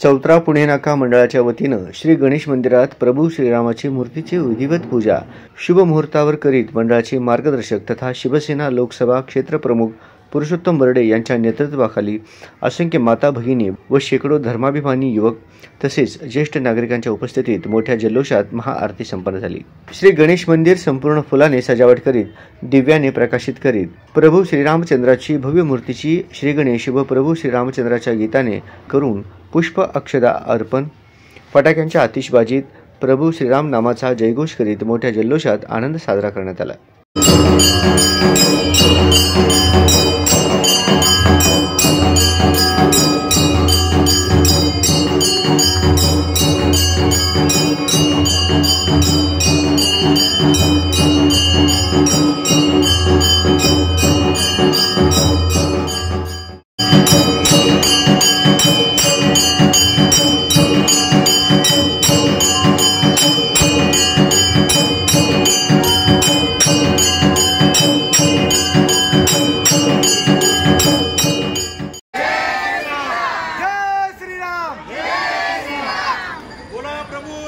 चौतरा पुणे नाका मंडळाच्या वतीनं श्री गणेश मंदिरात प्रभू श्रीरामाची मूर्तीची विधिवत पूजा शुभ मुहूर्तावर करीत मंडळाचे मार्गदर्शक तथा शिवसेना लोकसभा क्षेत्र प्रमुख पुरुषोत्तम बर्डे यांच्या नेतृत्वाखाली असंख्य माता भगिनी व शेकडो धर्माभिमानी युवक तसेच ज्येष्ठ नागरिकांच्या उपस्थितीत मोठ्या जल्लोषात महाआरती संपन्न झाली। श्री गणेश मंदिर संपूर्ण फुलाने सजावट करीत दिव्याने प्रकाशित करीत प्रभू श्रीरामचंद्राची भव्य मूर्तीची श्री गणेश व प्रभू श्रीरामचंद्राच्या गीताने करून पुष्प अक्षदा अर्पण फटाक्यांच्या आतिषबाजीत प्रभू श्रीराम नामाचा जयघोष करीत मोठ्या जल्लोषात आनंद साजरा करण्यात आला।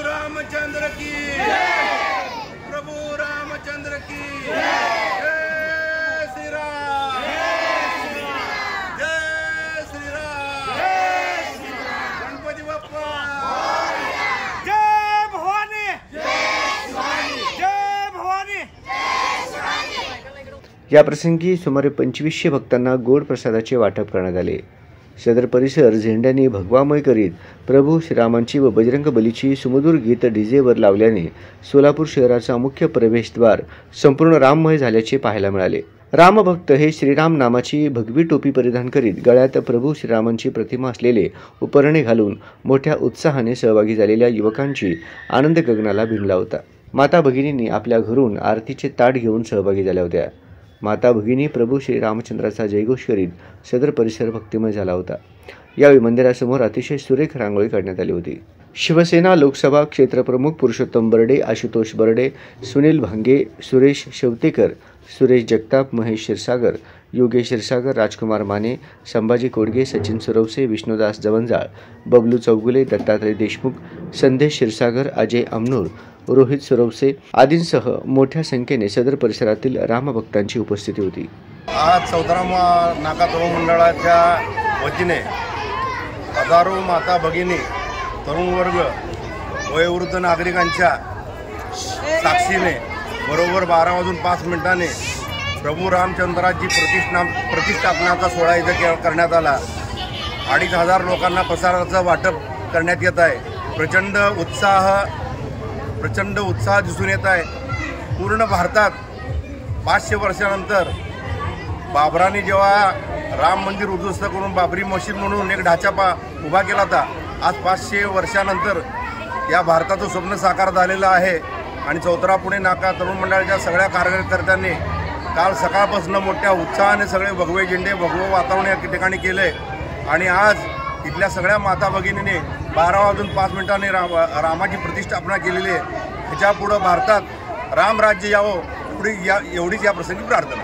रामचंद्र की जय, प्रभु रामचंद्र की जय, श्री राम, जय श्री राम, गणपती बाप्पा, जय भवानी, जय भवानी। या प्रसंगी सुमारे 2500 भक्तांना गोड प्रसादाचे वाटप करण्यात आले। सदर परिसर झेंड्याने भगवामय करीत प्रभू श्रीरामांची व बजरंग बलीची सुमधुर गीत डीजेवर लावल्याने सोलापूर शहराचा मुख्य प्रवेशद्वार संपूर्ण राममय झाल्याचे पाहायला मिळाले। रामभक्त हे श्रीराम नामाची भगवी टोपी परिधान करीत गळ्यात प्रभू श्रीरामांची प्रतिमा असलेले उपरणे घालून मोठ्या उत्साहाने सहभागी झालेल्या युवकांची आनंद गगनाला भिडला होता। माता भगिनींनी आपल्या घरून आरतीचे ताट घेऊन सहभागी झाल्या होत्या। माता भगिनी प्रभू श्री रामचंद्राचा जयघोष करीत सदर परिसर भक्तिमय झाला होता। यावेळी मंदिरासमोर अतिशय सुरेख रांगोळी काढण्यात आली होती। शिवसेना लोकसभा क्षेत्र प्रमुख पुरुषोत्तम बर्डे, आशुतोष बर्डे, सुनील भांगे, सुरेश शेवतेकर, सुरेश जगताप, महेश क्षीरसागर, योगेश क्षीरसागर, राजकुमार माने, संभाजी कोडगे, सचिन सुरवसे, विष्णुदास जवंजाळ, बबलू चौगुले, दत्तात्रय देशमुख, संदेश क्षीरसागर, अजय अमनूर, रोहित सुरवसे आदींसह मोठ्या संख्येने सदर परिसरातील रामभक्तांची उपस्थिती होती। आज चौतरा नाका तरुण मंडळाच्या वतीने हजारो माता भगिनी, तरुण वर्ग, वयोवृद्ध नागरिकांच्या साक्षीने बरोबर 12:05 प्रभू रामचंद्राची प्रतिष्ठापनाचा सोहळा इथे करण्यात आला। 2500 लोकांना प्रसादाचं वाटप करण्यात येत आहे। प्रचंड उत्साह दिसून येत आहे। पूर्ण भारतात 500 वर्षानंतर बाबराने जेव्हा राम मंदिर उद्ध्वस्त करून बाबरी मशीद म्हणून एक ढाचा उभा केला होता, आज 500 वर्षानंतर या भारताचं स्वप्न साकार झालेलं आहे। आणि चौतरा पुणे नाका तरुण मंडळाच्या सगळ्या कार्यकर्त्यांनी काल सकाळपासून मोठ्या उत्साहाने सगळे भगवे झेंडे, भगवं वातावरण या ठिकाणी केले। आणि आज इथल्या सगळ्या माता भगिनीने 12:05 रामाची प्रतिष्ठापना केलेली आहे। ह्याच्या पुढे भारतात राम राज्य यावं एवढीच या प्रसंगी प्रार्थना।